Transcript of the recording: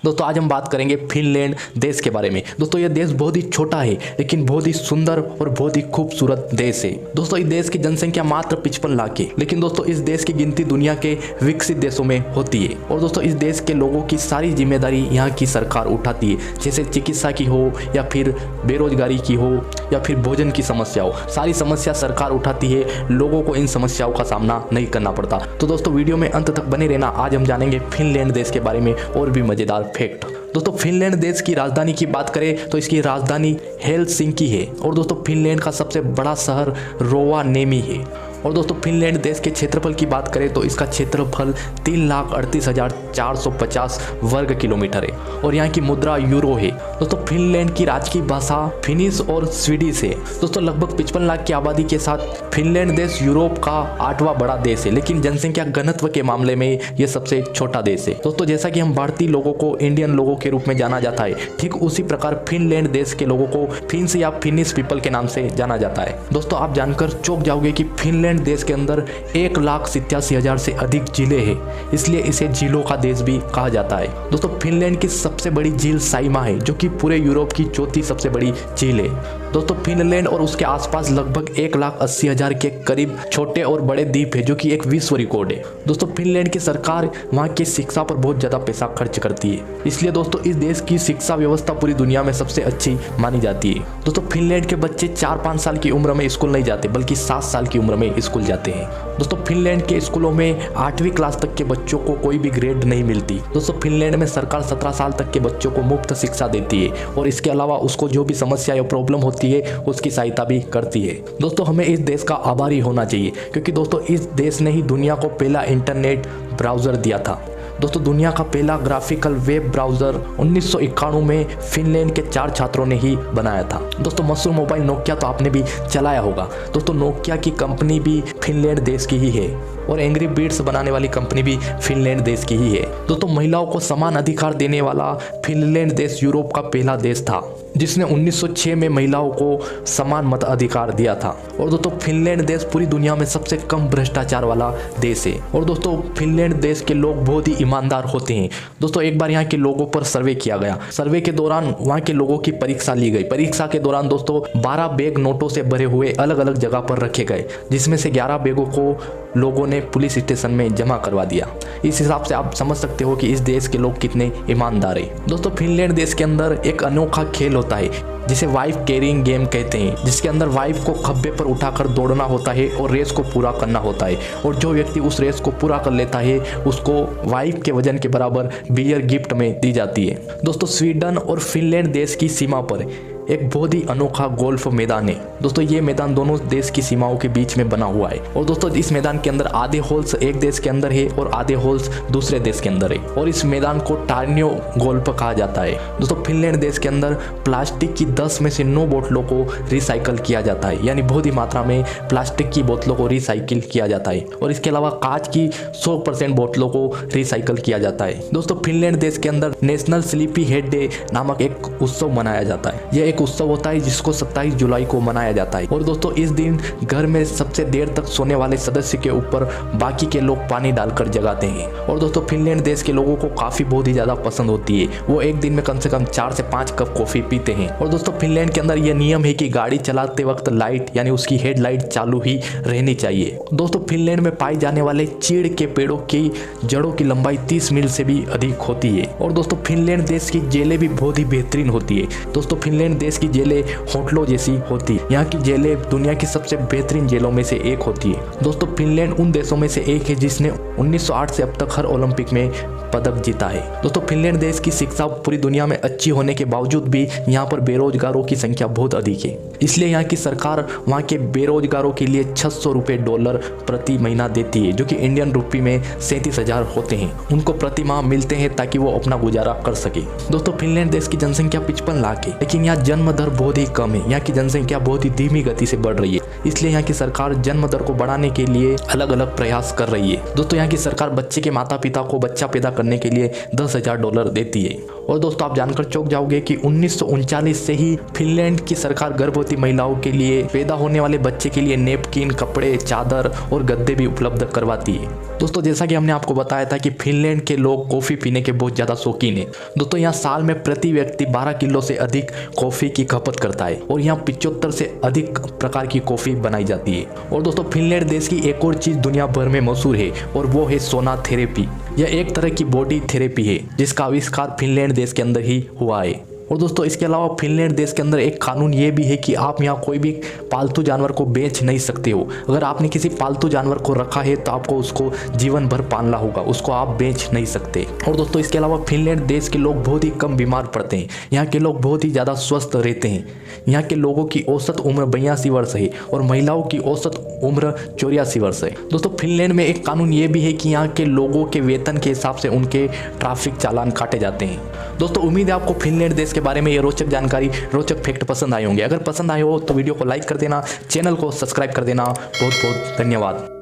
दोस्तों आज हम बात करेंगे फिनलैंड देश के बारे में। दोस्तों यह देश बहुत ही छोटा है लेकिन बहुत ही सुंदर और बहुत ही खूबसूरत देश है। दोस्तों इस देश की जनसंख्या मात्र 55 लाख है, लेकिन दोस्तों इस देश की गिनती दुनिया के विकसित देशों में होती है। और दोस्तों इस देश के लोगों की सारी जिम्मेदारी यहाँ की सरकार उठाती है, जैसे चिकित्सा की हो या फिर बेरोजगारी की हो या फिर भोजन की समस्या हो। सारी समस्या सरकार उठाती है, लोगों को इन समस्याओं का सामना नहीं करना पड़ता। तो दोस्तों वीडियो में अंत तक बने रहना। आज हम जानेंगे फिनलैंड देश के बारे में और भी मजेदार फैक्ट। दोस्तों फिनलैंड देश की राजधानी की बात करें तो इसकी राजधानी हेलसिंकी है। और दोस्तों फिनलैंड का सबसे बड़ा शहर रोवानेमी है। और दोस्तों फिनलैंड देश के क्षेत्रफल की बात करें तो इसका क्षेत्रफल 3,38,450 वर्ग किलोमीटर है और यहाँ की मुद्रा यूरो है। दोस्तों फिनलैंड की राजकीय भाषा फिनिश और स्वीडिश है। दोस्तों लगभग 55 लाख की आबादी के साथ फिनलैंड देश यूरोप का 8वां बड़ा देश है, लेकिन जनसंख्या घनत्व के मामले में यह सबसे छोटा देश है। दोस्तों जैसा कि हम भारतीय लोगों को इंडियन लोगों के रूप में जाना जाता है, ठीक उसी प्रकार फिनलैंड देश के लोगों को फिन्स या फिनिश पीपल के नाम से जाना जाता है। दोस्तों आप जानकर चौंक जाओगे कि फिनलैंड देश के अंदर 1,87,000 से अधिक झीलें हैं, इसलिए इसे झीलों का देश भी कहा जाता है। दोस्तों फिनलैंड की सबसे बड़ी झील साइमा है, जो कि पूरे यूरोप की चौथी सबसे बड़ी झील है। दोस्तों फिनलैंड और उसके आसपास लगभग 1,80,000 के करीब छोटे और बड़े द्वीप है, जो कि एक विश्व रिकॉर्ड है। दोस्तों फिनलैंड की सरकार वहाँ की शिक्षा पर बहुत ज्यादा पैसा खर्च करती है, इसलिए दोस्तों इस देश की शिक्षा व्यवस्था पूरी दुनिया में सबसे अच्छी मानी जाती है। दोस्तों फिनलैंड के बच्चे 4-5 साल की उम्र में स्कूल नहीं जाते, बल्कि 7 साल की उम्र में स्कूल जाते हैं। दोस्तों फिनलैंड के स्कूलों में 8वीं क्लास तक के बच्चों को कोई भी ग्रेड नहीं मिलती। दोस्तों फिनलैंड में सरकार 17 साल तक के बच्चों को मुफ्त शिक्षा देती है और इसके अलावा उसको जो भी समस्या या प्रॉब्लम होती है उसकी सहायता भी करती है। दोस्तों हमें इस देश का आभारी होना चाहिए, क्योंकि दोस्तों इस देश ने ही दुनिया को पहला इंटरनेट ब्राउजर दिया था। दोस्तों दुनिया का पहला ग्राफिकल वेब ब्राउजर 1991 में फिनलैंड के 4 छात्रों ने ही बनाया था। दोस्तों मशहूर मोबाइल नोकिया तो आपने भी चलाया होगा। दोस्तों नोकिया की कंपनी भी फिनलैंड देश की ही है और एंग्री बर्ड्स बनाने वाली कंपनी भी फिनलैंड देश की ही है। दोस्तों महिलाओं को समान अधिकार देने वाला फिनलैंड देश यूरोप का पहला देश था, जिसने 1906 में महिलाओं को समान मत अधिकार दिया था। और दोस्तों फिनलैंड देश पूरी दुनिया में सबसे कम भ्रष्टाचार वाला देश है। और दोस्तों फिनलैंड देश के लोग बहुत ही ईमानदार होते हैं। दोस्तों एक बार यहाँ के लोगों पर सर्वे किया गया। सर्वे के दौरान वहाँ के लोगों की परीक्षा ली गई। परीक्षा के दौरान दोस्तों 12 बैग नोटों से भरे हुए अलग अलग जगह पर रखे गए, जिसमें से 11 बैगों को लोगों ने पुलिस स्टेशन में जमा करवा दिया। इस हिसाब से आप समझ सकते हो कि इस देश के लोग कितने ईमानदार हैं। दोस्तों फिनलैंड देश के अंदर एक अनोखा खेल होता है जिसे वाइफ कैरिंग गेम कहते हैं, जिसके अंदर वाइफ को खब्बे पर उठाकर दौड़ना होता है और रेस को पूरा करना होता है। और जो व्यक्ति उस रेस को पूरा कर लेता है उसको वाइफ के वजन के बराबर बियर गिफ्ट में दी जाती है। दोस्तों स्वीडन और फिनलैंड देश की सीमा पर एक बहुत ही अनोखा गोल्फ मैदान है। दोस्तों ये मैदान दोनों देश की सीमाओं के बीच में बना हुआ है। और दोस्तों इस मैदान के अंदर आधे होल्स एक देश के अंदर है और आधे होल्स दूसरे देश के अंदर है। और इस मैदान को टार्नियो गोल्फ कहा जाता है। दोस्तों फिनलैंड देश के अंदर प्लास्टिक की 10 में से 9 बोतलों को रिसाइकल किया जाता है, यानी बहुत ही मात्रा में प्लास्टिक की बोतलों को रिसाइकिल किया जाता है। और इसके अलावा कांच की 100% बोतलों को रिसाइकल किया जाता है। दोस्तों फिनलैंड देश के अंदर नेशनल स्लीपी हेड डे नामक एक उत्सव मनाया जाता है। यह एक उत्सव होता है जिसको 27 जुलाई को मनाया जाता है। और दोस्तों इस दिन घर में सबसे देर तक सोने वाले सदस्य के ऊपर बाकी के लोग पानी डालकर जगाते हैं। और दोस्तों फिनलैंड देश के लोगों को काफी बहुत ही ज्यादा पसंद होती है। वो एक दिन में कम से कम 4 से 5 कप कॉफी पीते हैं। और दोस्तों फिनलैंड के अंदर यह नियम है कि गाड़ी चलाते वक्त लाइट यानी उसकी हेडलाइट चालू ही रहनी चाहिए। दोस्तों फिनलैंड में पाए जाने वाले चीड़ के पेड़ों की जड़ों की लंबाई 30 मील से भी अधिक होती है। और दोस्तों फिनलैंड देश की जेलें भी बहुत ही बेहतरीन होती है। दोस्तों फिनलैंड देश की जेलें होटलों जैसी होती है। यहाँ की जेलें दुनिया की सबसे बेहतरीन जेलों में से एक होती है। दोस्तों फिनलैंड उन देशों में से एक है जिसने 1908 से अब तक हर ओलंपिक में पदक जीता है। दोस्तों फिनलैंड देश की शिक्षा पूरी दुनिया में अच्छी होने के बावजूद भी यहाँ पर बेरोजगारों की संख्या बहुत अधिक है। इसलिए यहाँ की सरकार वहाँ के बेरोजगारों के लिए $600 प्रति महीना देती है, जो कि इंडियन रुपये में 37,000 होते हैं। उनको प्रति माह मिलते हैं ताकि वो अपना गुजारा कर सके। दोस्तों फिनलैंड देश की जनसंख्या 55 लाख है, लेकिन यहाँ जन्म दर बहुत ही कम है। यहाँ की जनसंख्या बहुत ही धीमी गति से बढ़ रही है, इसलिए यहाँ की सरकार जन्म दर को बढ़ाने के लिए अलग अलग प्रयास कर रही है। दोस्तों यहाँ की सरकार बच्चे के माता पिता को बच्चा पैदा करने के लिए $10,000 देती है। और दोस्तों आप जानकर चौंक जाओगे कि 1939 से ही फिनलैंड की सरकार गर्भवती महिलाओं के लिए, पैदा होने वाले बच्चे के लिए नेपकिन, कपड़े, चादर और गद्दे भी उपलब्ध करवाती है। दोस्तों जैसा कि हमने आपको बताया था कि फिनलैंड के लोग कॉफ़ी पीने के बहुत ज़्यादा शौकीन है। दोस्तों यहाँ साल में प्रति व्यक्ति 12 किलो से अधिक कॉफ़ी की खपत करता है और यहाँ 75 से अधिक प्रकार की कॉफ़ी बनाई जाती है। और दोस्तों फिनलैंड देश की एक और चीज़ दुनिया भर में मशहूर है और वो है सोना थेरेपी। यह एक तरह की बॉडी थेरेपी है जिसका आविष्कार फिनलैंड देश के अंदर ही हुआ है। और दोस्तों इसके अलावा फिनलैंड देश के अंदर एक कानून ये भी है कि आप यहाँ कोई भी पालतू जानवर को बेच नहीं सकते हो। अगर आपने किसी पालतू जानवर को रखा है तो आपको उसको जीवन भर पालना होगा, उसको आप बेच नहीं सकते। और दोस्तों इसके अलावा फिनलैंड देश के लोग बहुत ही कम बीमार पड़ते हैं। यहाँ के लोग बहुत ही ज़्यादा स्वस्थ रहते हैं। यहाँ के लोगों की औसत उम्र 82 वर्ष है और महिलाओं की औसत उम्र 84 वर्ष है। दोस्तों फिनलैंड में एक कानून ये भी है कि यहाँ के लोगों के वेतन के हिसाब से उनके ट्रैफिक चालान काटे जाते हैं। दोस्तों उम्मीद है आपको फिनलैंड देश के बारे में ये रोचक जानकारी, रोचक फैक्ट पसंद आए होंगे। अगर पसंद आए हो तो वीडियो को लाइक कर देना, चैनल को सब्सक्राइब कर देना। बहुत बहुत धन्यवाद।